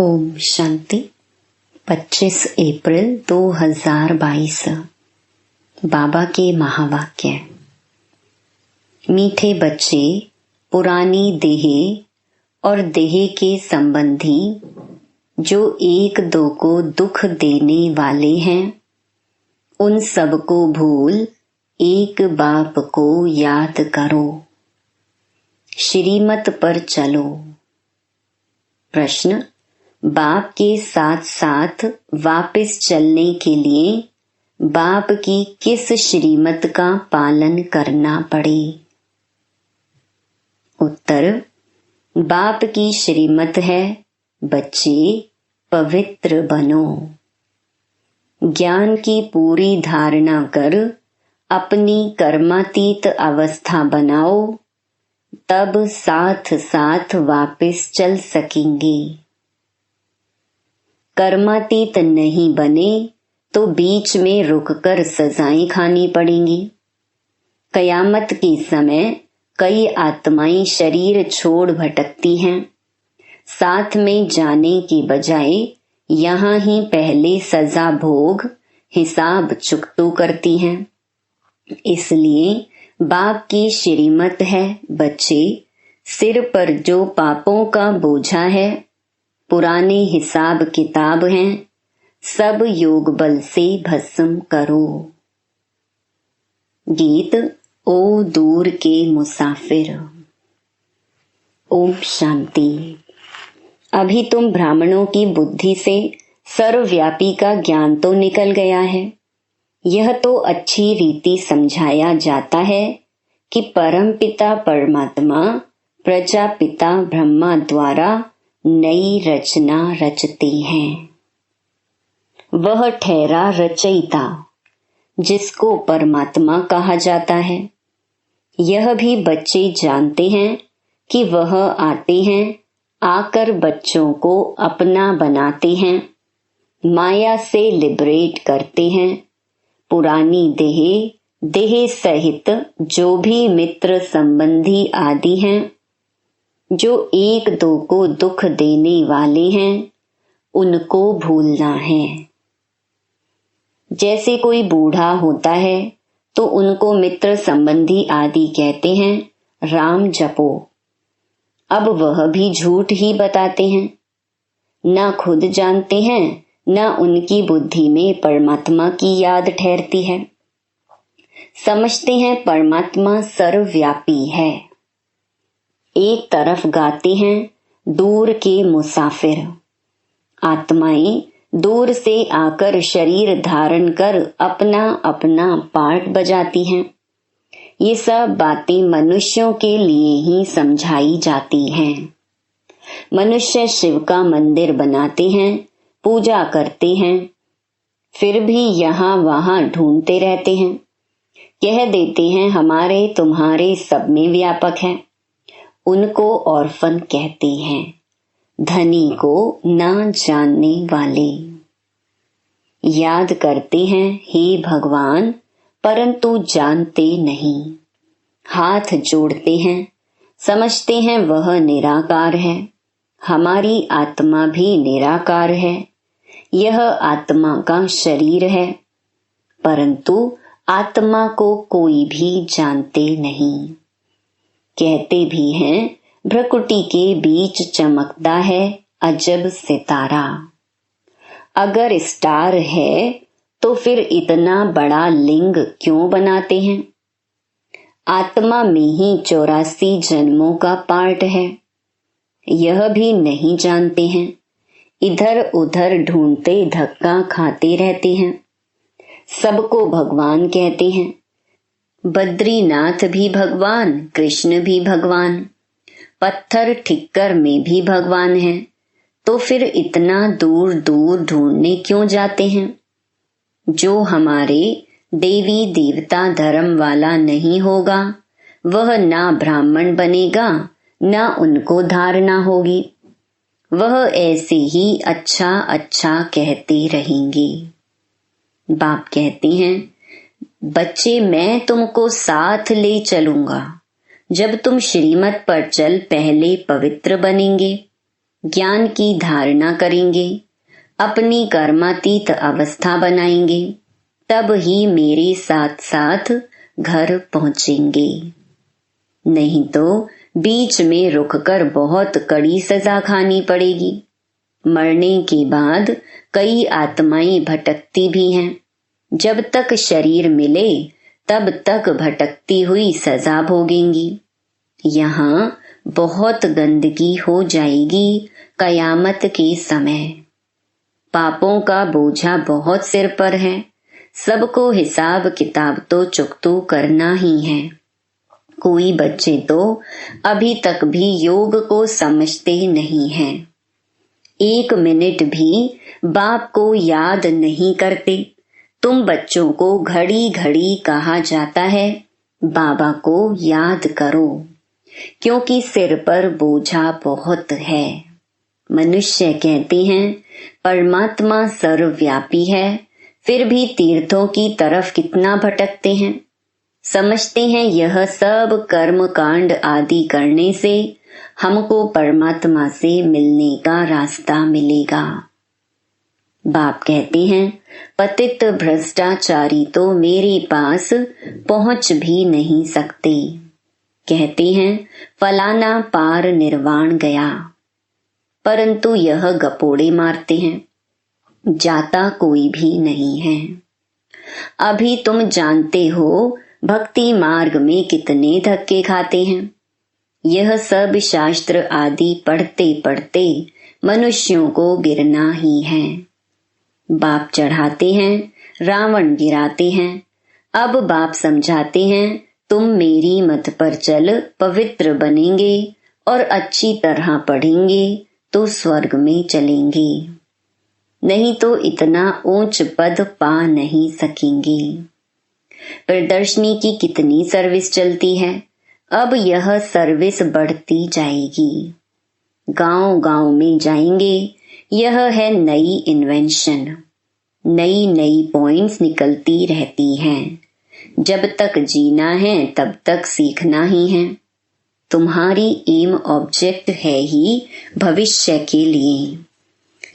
ओम शांति। 25 अप्रैल 2022। बाबा के महावाक्य। मीठे बच्चे, पुरानी देह और देह के संबंधी जो एक दो को दुख देने वाले हैं, उन सबको भूल एक बाप को याद करो। श्रीमत पर चलो। प्रश्न: बाप के साथ साथ वापस चलने के लिए बाप की किस श्रीमत का पालन करना पड़े? उत्तर: बाप की श्रीमत है, बच्चे पवित्र बनो। ज्ञान की पूरी धारणा कर अपनी कर्मातीत अवस्था बनाओ, तब साथ साथ वापस चल सकेंगे। कर्मातीत नहीं बने तो बीच में रुककर सजाएं खानी पड़ेंगी। कयामत के समय कई आत्माएं शरीर छोड़ भटकती हैं। साथ में जाने की बजाय यहाँ ही पहले सजा भोग हिसाब चुकतो करती हैं। इसलिए बाप की श्रीमत है, बच्चे सिर पर जो पापों का बोझा है, पुराने हिसाब किताब हैं, सब योग बल से भस्म करो। गीत ओ दूर के मुसाफिर। ओम शांति। अभी तुम ब्राह्मणों की बुद्धि से सर्वव्यापी का ज्ञान तो निकल गया है। यह तो अच्छी रीति समझाया जाता है कि परम पिता परमात्मा प्रजापिता ब्रह्मा द्वारा नई रचना रचते हैं। वह ठहरा रचयिता, जिसको परमात्मा कहा जाता है। यह भी बच्चे जानते हैं कि वह आते हैं, आकर बच्चों को अपना बनाते हैं, माया से लिबरेट करते हैं। पुरानी देह सहित जो भी मित्र संबंधी आदि हैं, जो एक दो को दुख देने वाले हैं, उनको भूलना है। जैसे कोई बूढ़ा होता है तो उनको मित्र संबंधी आदि कहते हैं, राम जपो। अब वह भी झूठ ही बताते हैं। न खुद जानते हैं, न उनकी बुद्धि में परमात्मा की याद ठहरती है। समझते हैं परमात्मा सर्वव्यापी है। एक तरफ गाते हैं, दूर के मुसाफिर। आत्माएं दूर से आकर शरीर धारण कर अपना अपना पार्ट बजाती हैं। ये सब बातें मनुष्यों के लिए ही समझाई जाती हैं। मनुष्य शिव का मंदिर बनाते हैं, पूजा करते हैं, फिर भी यहाँ वहाँ ढूंढते रहते हैं। कह देते हैं हमारे तुम्हारे सब में व्यापक है। उनको ऑर्फन कहते हैं, धनी को ना जानने वाले। याद करते हैं हे भगवान, परंतु जानते नहीं। हाथ जोड़ते हैं, समझते हैं वह निराकार है। हमारी आत्मा भी निराकार है। यह आत्मा का शरीर है, परंतु आत्मा को कोई भी जानते नहीं। कहते भी हैं भ्रकुटी के बीच चमकता है अजब सितारा। अगर स्टार है तो फिर इतना बड़ा लिंग क्यों बनाते हैं? आत्मा में ही 84 जन्मों का पार्ट है। यह भी नहीं जानते हैं। इधर उधर ढूंढते धक्का खाते रहते हैं। सबको भगवान कहते हैं। बद्रीनाथ भी भगवान, कृष्ण भी भगवान, पत्थर ठिक्कर में भी भगवान है। तो फिर इतना दूर दूर ढूंढने क्यों जाते हैं? जो हमारे देवी देवता धर्म वाला नहीं होगा, वह ना ब्राह्मण बनेगा, ना उनको धारणा होगी। वह ऐसे ही अच्छा अच्छा कहते रहेंगे। बाप कहते हैं, बच्चे मैं तुमको साथ ले चलूंगा। जब तुम श्रीमत पर चल पहले पवित्र बनेंगे, ज्ञान की धारणा करेंगे, अपनी कर्मातीत अवस्था बनाएंगे, तब ही मेरे साथ साथ घर पहुंचेंगे। नहीं तो बीच में रुककर बहुत कड़ी सजा खानी पड़ेगी। मरने के बाद कई आत्माएं भटकती भी हैं। जब तक शरीर मिले तब तक भटकती हुई सजा भोगेंगी। यहाँ बहुत गंदगी हो जाएगी कयामत के समय। पापों का बोझा बहुत सिर पर है। सबको हिसाब किताब तो चुकतो करना ही है। कोई बच्चे तो अभी तक भी योग को समझते नहीं हैं। 1 मिनट भी बाप को याद नहीं करते। तुम बच्चों को घड़ी घड़ी कहा जाता है बाबा को याद करो, क्योंकि सिर पर बोझा बहुत है। मनुष्य कहते हैं परमात्मा सर्वव्यापी है, फिर भी तीर्थों की तरफ कितना भटकते हैं। समझते हैं यह सब कर्म कांड आदि करने से हमको परमात्मा से मिलने का रास्ता मिलेगा। बाप कहते हैं पतित भ्रष्टाचारी तो मेरे पास पहुंच भी नहीं सकते। कहते हैं फलाना पार निर्वाण गया, परंतु यह गपोड़े मारते हैं, जाता कोई भी नहीं है। अभी तुम जानते हो भक्ति मार्ग में कितने धक्के खाते हैं। यह सब शास्त्र आदि पढ़ते पढ़ते मनुष्यों को गिरना ही है। बाप चढ़ाते हैं, रावण गिराते हैं। अब बाप समझाते हैं तुम मेरी मत पर चल पवित्र बनेंगे और अच्छी तरह पढ़ेंगे तो स्वर्ग में चलेंगे, नहीं तो इतना ऊंच पद पा नहीं सकेंगे। प्रदर्शनी की कितनी सर्विस चलती है, अब यह सर्विस बढ़ती जाएगी। गांव गांव में जाएंगे। यह है नई इन्वेंशन। नई नई पॉइंट्स निकलती रहती हैं। जब तक जीना है तब तक सीखना ही है। तुम्हारी एम ऑब्जेक्ट है ही भविष्य के लिए।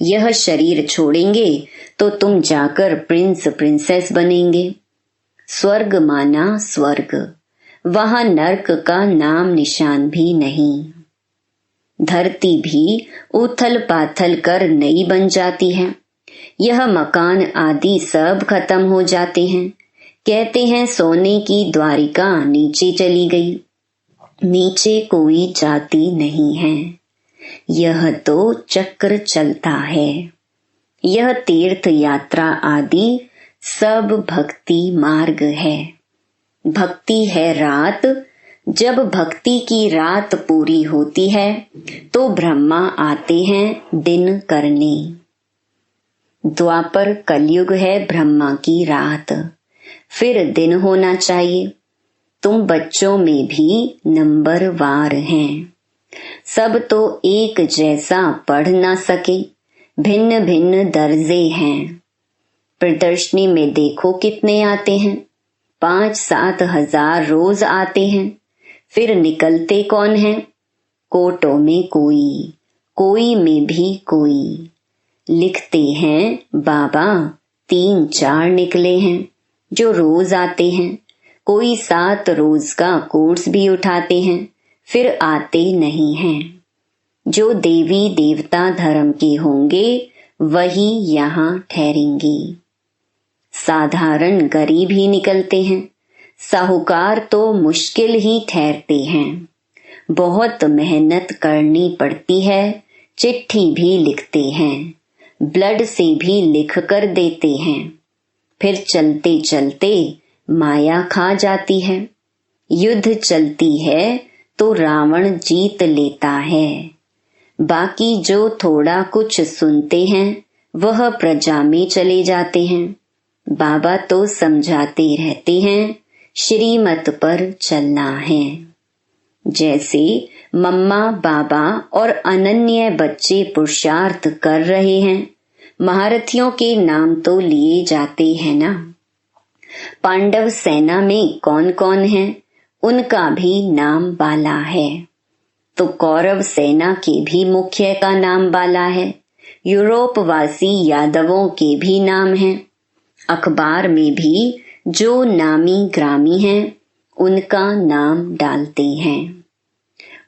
यह शरीर छोड़ेंगे तो तुम जाकर प्रिंस प्रिंसेस बनेंगे। स्वर्ग माना स्वर्ग, वहां नर्क का नाम निशान भी नहीं। धरती भी उथल पाथल कर नई बन जाती है। यह मकान आदि सब खत्म हो जाते हैं। कहते हैं सोने की द्वारिका नीचे चली गई। नीचे कोई जाती नहीं है। यह तो चक्र चलता है। यह तीर्थ यात्रा आदि सब भक्ति मार्ग है। भक्ति है रात। जब भक्ति की रात पूरी होती है तो ब्रह्मा आते हैं दिन करने। द्वापर कलयुग है ब्रह्मा की रात, फिर दिन होना चाहिए। तुम बच्चों में भी नंबर वार हैं। सब तो एक जैसा पढ़ ना सके, भिन्न भिन्न दर्जे हैं। प्रदर्शनी में देखो कितने आते हैं, 5-7 हजार रोज आते हैं। फिर निकलते कौन है? कोटों में कोई, कोई में भी कोई। लिखते हैं बाबा 3-4 निकले हैं जो रोज आते हैं। कोई 7 रोज का कोर्स भी उठाते हैं, फिर आते नहीं हैं। जो देवी देवता धर्म के होंगे वही यहाँ ठहरेंगे। साधारण गरीब ही निकलते हैं। साहूकार तो मुश्किल ही ठहरते हैं। बहुत मेहनत करनी पड़ती है। चिट्ठी भी लिखते हैं, ब्लड से भी लिख कर देते हैं। फिर चलते चलते माया खा जाती है। युद्ध चलती है तो रावण जीत लेता है। बाकी जो थोड़ा कुछ सुनते हैं वह प्रजा में चले जाते हैं। बाबा तो समझाते रहते हैं श्रीमत पर चलना है। जैसे मम्मा बाबा और अनन्य बच्चे पुरुषार्थ कर रहे हैं, महारथियों के नाम तो लिए जाते हैं ना। पांडव सेना में कौन कौन है उनका भी नाम बाला है। तो कौरव सेना के भी मुख्य का नाम बाला है। यूरोप वासी यादवों के भी नाम हैं। अखबार में भी जो नामी ग्रामी हैं उनका नाम डालते हैं।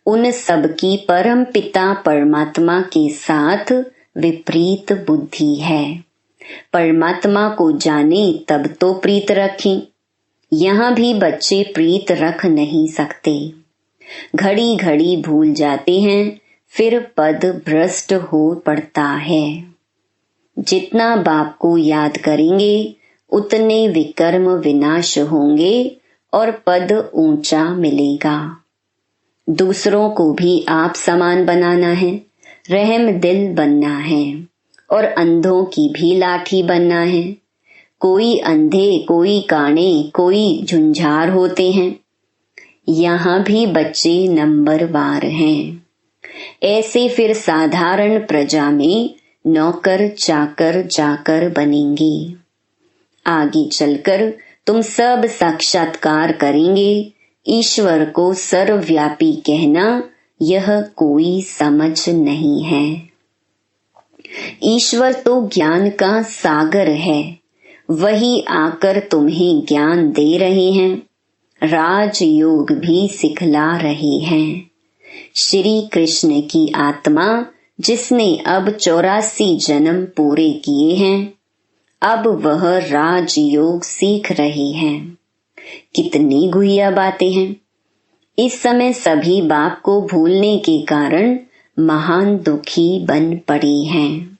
उन सब की परम पिता परमात्मा के साथ विपरीत बुद्धि है। परमात्मा को जाने तब तो प्रीत रखें। यहाँ भी बच्चे प्रीत रख नहीं सकते। घड़ी घड़ी भूल जाते हैं, फिर पद भ्रष्ट हो पड़ता है। जितना बाप को याद करेंगे उतने विकर्म विनाश होंगे और पद ऊंचा मिलेगा। दूसरों को भी आप समान बनाना है, रहम दिल बनना है और अंधों की भी लाठी बनना है। कोई अंधे, कोई काने, कोई झुंझार होते हैं। यहाँ भी बच्चे नंबरवार हैं। ऐसे फिर साधारण प्रजा में नौकर चाकर जाकर बनेंगे। आगे चलकर तुम सब साक्षात्कार करेंगे। ईश्वर को सर्वव्यापी कहना यह कोई समझ नहीं है। ईश्वर तो ज्ञान का सागर है, वही आकर तुम्हें ज्ञान दे रहे हैं, राजयोग भी सिखला रहे हैं। श्री कृष्ण की आत्मा जिसने अब 84 जन्म पूरे किए हैं, अब वह राजयोग सीख रहे हैं। कितनी गुहिया बातें हैं। इस समय सभी बाप को भूलने के कारण महान दुखी बन पड़े हैं।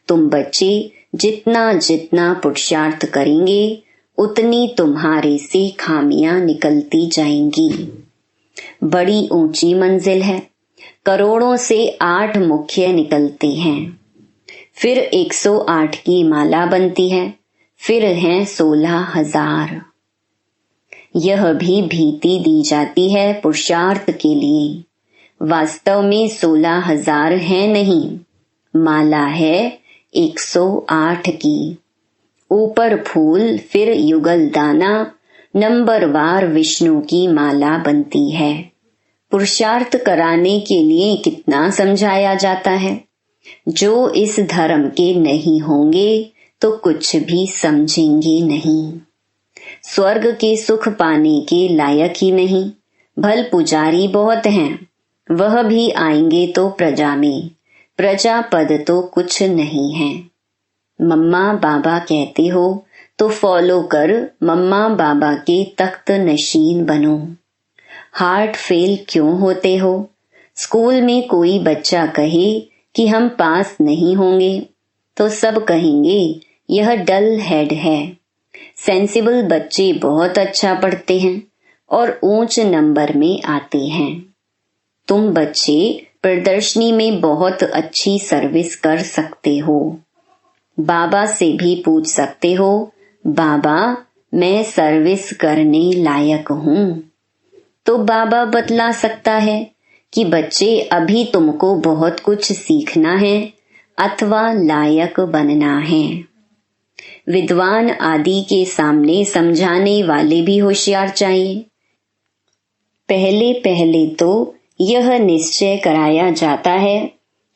तुम बच्चे जितना जितना पुरुषार्थ करेंगे उतनी तुम्हारे से खामियां निकलती जाएंगी। बड़ी ऊंची मंजिल है। करोड़ों से 8 मुख्य निकलते हैं, फिर 108 की माला बनती है, फिर हैं 16,000। यह भी भीति दी जाती है पुरुषार्थ के लिए। वास्तव में 16,000 है नहीं, माला है 108 की। ऊपर फूल, फिर युगल दाना, नंबरवार विष्णु की माला बनती है। पुरुषार्थ कराने के लिए कितना समझाया जाता है। जो इस धर्म के नहीं होंगे तो कुछ भी समझेंगे नहीं। स्वर्ग के सुख पाने के लायक ही नहीं। भल पुजारी बहुत हैं, वह भी आएंगे तो प्रजा में। प्रजा पद तो कुछ नहीं है। मम्मा बाबा कहते हो तो फॉलो कर मम्मा बाबा के तख्त नशीन बनो। हार्ट फेल क्यों होते हो? स्कूल में कोई बच्चा कहे कि हम पास नहीं होंगे तो सब कहेंगे यह डल हेड है। सेंसिबल बच्चे बहुत अच्छा पढ़ते हैं और ऊंच नंबर में आते हैं। तुम बच्चे प्रदर्शनी में बहुत अच्छी सर्विस कर सकते हो। बाबा से भी पूछ सकते हो, बाबा मैं सर्विस करने लायक हूँ। तो बाबा बतला सकता है कि बच्चे अभी तुमको बहुत कुछ सीखना है अथवा लायक बनना है। विद्वान आदि के सामने समझाने वाले भी होशियार चाहिए। पहले पहले तो यह निश्चय कराया जाता है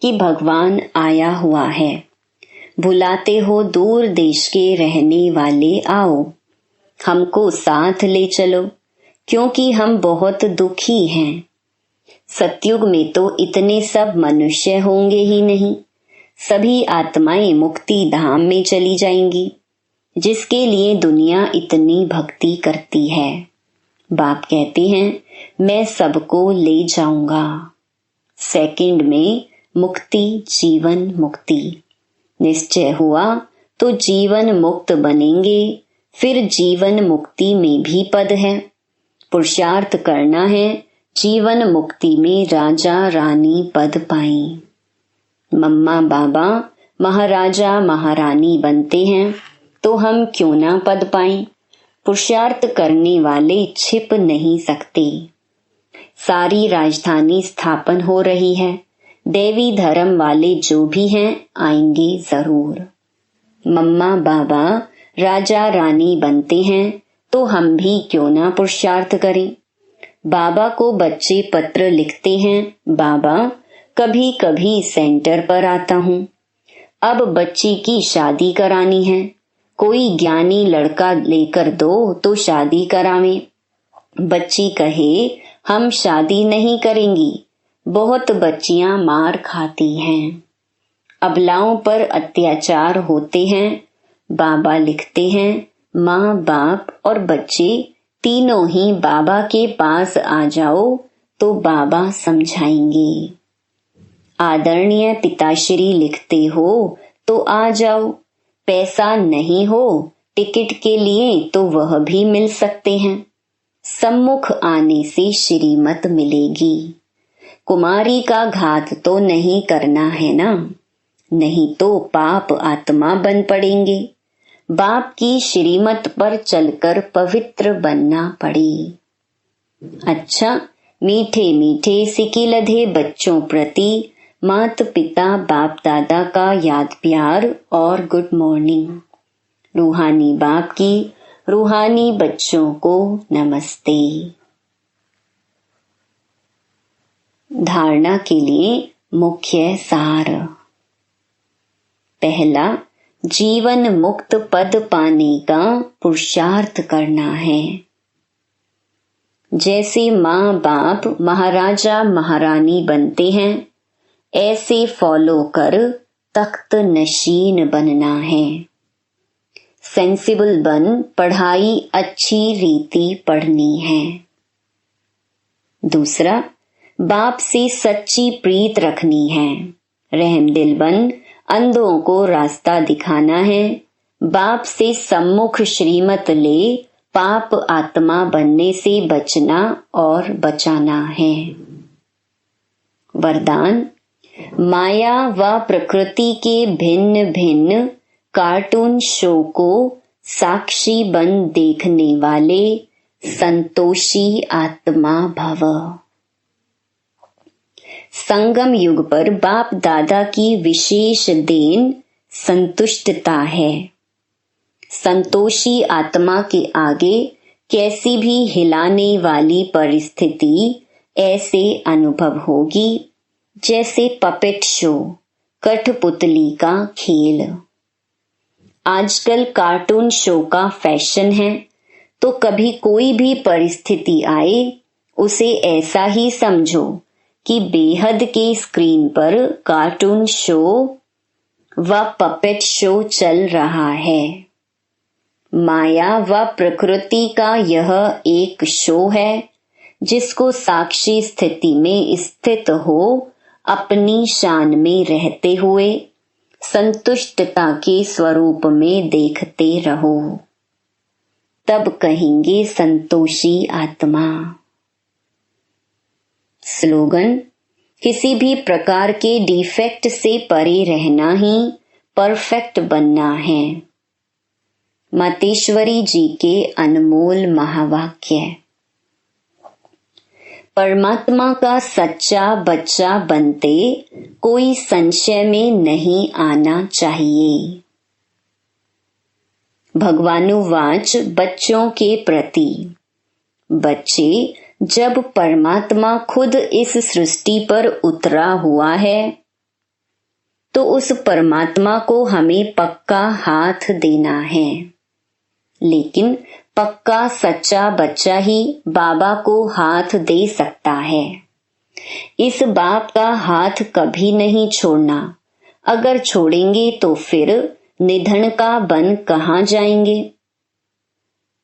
कि भगवान आया हुआ है। बुलाते हो दूर देश के रहने वाले, आओ हमको साथ ले चलो, क्योंकि हम बहुत दुखी हैं। सतयुग में तो इतने सब मनुष्य होंगे ही नहीं। सभी आत्माएं मुक्ति धाम में चली जाएंगी, जिसके लिए दुनिया इतनी भक्ति करती है। बाप कहते हैं मैं सबको ले जाऊंगा। सेकंड में मुक्ति, जीवन मुक्ति। निश्चय हुआ तो जीवन मुक्त बनेंगे। फिर जीवन मुक्ति में भी पद है। पुरुषार्थ करना है, जीवन मुक्ति में राजा रानी पद पाएं। मम्मा बाबा महाराजा महारानी बनते हैं तो हम क्यों ना पद पाएं। पुरुषार्थ करने वाले छिप नहीं सकते। सारी राजधानी स्थापन हो रही है। देवी धर्म वाले जो भी हैं आएंगे जरूर। मम्मा बाबा राजा रानी बनते हैं तो हम भी क्यों ना पुरुषार्थ करें। बाबा को बच्चे पत्र लिखते हैं, बाबा कभी कभी सेंटर पर आता हूँ, अब बच्ची की शादी करानी है, कोई ज्ञानी लड़का लेकर दो तो शादी करावें। बच्ची कहे हम शादी नहीं करेंगी, बहुत बच्चियां मार खाती हैं, अबलाओं पर अत्याचार होते हैं। बाबा लिखते हैं माँ बाप और बच्चे तीनों ही बाबा के पास आ जाओ तो बाबा समझाएंगे। आदरणीय पिताश्री लिखते हो तो आ जाओ, पैसा नहीं हो टिकट के लिए तो वह भी मिल सकते हैं, सम्मुख आने से श्रीमत मिलेगी। कुमारी का घात तो नहीं करना है ना, नहीं तो पाप आत्मा बन पड़ेंगे, बाप की श्रीमत पर चलकर पवित्र बनना पड़े। अच्छा, मीठे मीठे सिके लधे बच्चों प्रति माता पिता बाप दादा का याद प्यार और गुड मॉर्निंग। रूहानी बाप की रूहानी बच्चों को नमस्ते। धारणा के लिए मुख्य सार। पहला, जीवन मुक्त पद पाने का पुरुषार्थ करना है। जैसे माँ बाप महाराजा महारानी बनते हैं, ऐसे फॉलो कर तख्त नशीन बनना है। सेंसिबल बन पढ़ाई अच्छी रीति पढ़नी है। दूसरा, बाप से सच्ची प्रीत रखनी है। रहमदिल बन अंधों को रास्ता दिखाना है। बाप से सम्मुख श्रीमत ले पाप आत्मा बनने से बचना और बचाना है। वरदान, माया व प्रकृति के भिन्न भिन्न कार्टून शो को साक्षी बन देखने वाले संतोषी आत्मा भव। संगम युग पर बाप दादा की विशेष देन संतुष्टता है। संतोषी आत्मा के आगे कैसी भी हिलाने वाली परिस्थिति ऐसे अनुभव होगी जैसे पपेट शो, कठपुतली का खेल। आजकल कार्टून शो का फैशन है, तो कभी कोई भी परिस्थिति आए उसे ऐसा ही समझो कि बेहद के स्क्रीन पर कार्टून शो व पपेट शो चल रहा है। माया व प्रकृति का यह एक शो है जिसको साक्षी स्थिति में स्थित हो अपनी शान में रहते हुए संतुष्टता के स्वरूप में देखते रहो, तब कहेंगे संतोषी आत्मा। स्लोगन, किसी भी प्रकार के डिफेक्ट से परे रहना ही परफेक्ट बनना है। मातेश्वरी जी के अनमोल महावाक्य। परमात्मा का सच्चा बच्चा बनते कोई संशय में नहीं आना चाहिए। भगवानुवाच बच्चों के प्रति। बच्चे, जब परमात्मा खुद इस सृष्टि पर उतरा हुआ है तो उस परमात्मा को हमें पक्का हाथ देना है। लेकिन पक्का सच्चा बच्चा ही बाबा को हाथ दे सकता है। इस बाप का हाथ कभी नहीं छोड़ना। अगर छोड़ेंगे तो फिर निधन का बन कहाँ जाएंगे।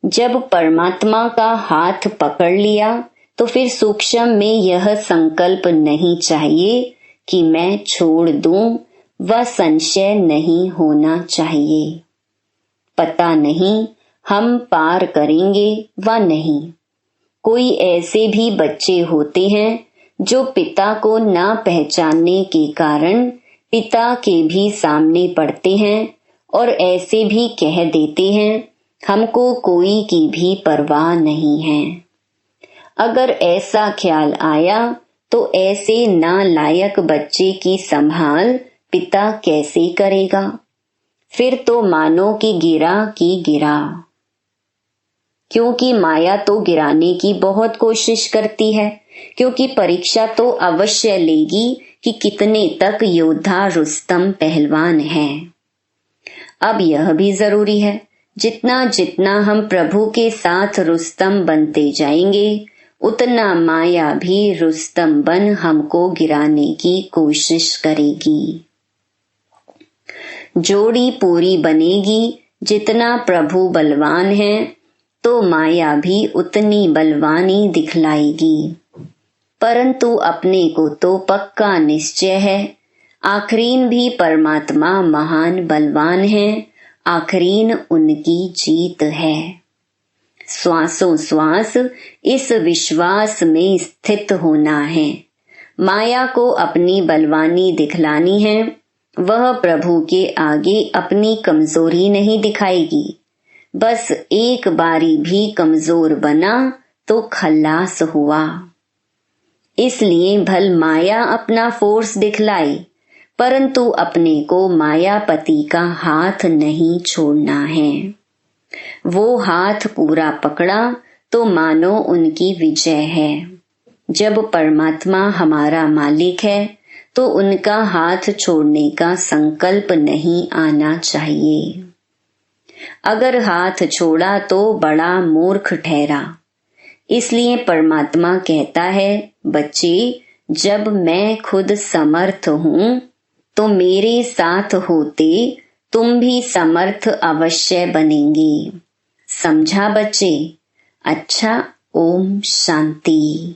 जब परमात्मा का हाथ पकड़ लिया तो फिर सूक्ष्म में यह संकल्प नहीं चाहिए कि मैं छोड़ दूं, वह संशय नहीं होना चाहिए। पता नहीं हम पार करेंगे व नहीं। कोई ऐसे भी बच्चे होते हैं जो पिता को ना पहचानने के कारण पिता के भी सामने पड़ते हैं और ऐसे भी कह देते हैं हमको कोई की भी परवाह नहीं है। अगर ऐसा ख्याल आया तो ऐसे नालायक बच्चे की संभाल पिता कैसे करेगा। फिर तो मानो कि गिरा की गिरा। क्योंकि माया तो गिराने की बहुत कोशिश करती है, क्योंकि परीक्षा तो अवश्य लेगी कि कितने तक योद्धा रुस्तम पहलवान है। अब यह भी जरूरी है, जितना जितना हम प्रभु के साथ रुस्तम बनते जाएंगे, उतना माया भी रुस्तम बन हमको गिराने की कोशिश करेगी। जोड़ी पूरी बनेगी, जितना प्रभु बलवान है तो माया भी उतनी बलवानी दिखलाएगी। परंतु अपने को तो पक्का निश्चय है, आखरीन भी परमात्मा महान बलवान है, आखरीन उनकी जीत है। श्वासों श्वास इस विश्वास में स्थित होना है। माया को अपनी बलवानी दिखलानी है, वह प्रभु के आगे अपनी कमजोरी नहीं दिखाएगी। बस एक बारी भी कमजोर बना तो खल्लास हुआ। इसलिए भल माया अपना फोर्स दिखलाई, परंतु अपने को मायापति का हाथ नहीं छोड़ना है। वो हाथ पूरा पकड़ा तो मानो उनकी विजय है। जब परमात्मा हमारा मालिक है तो उनका हाथ छोड़ने का संकल्प नहीं आना चाहिए। अगर हाथ छोड़ा तो बड़ा मूर्ख ठहरा। इसलिए परमात्मा कहता है, बच्चे, जब मैं खुद समर्थ हूँ तो मेरे साथ होते तुम भी समर्थ अवश्य बनेंगे। समझा बच्चे? अच्छा, ओम शांति।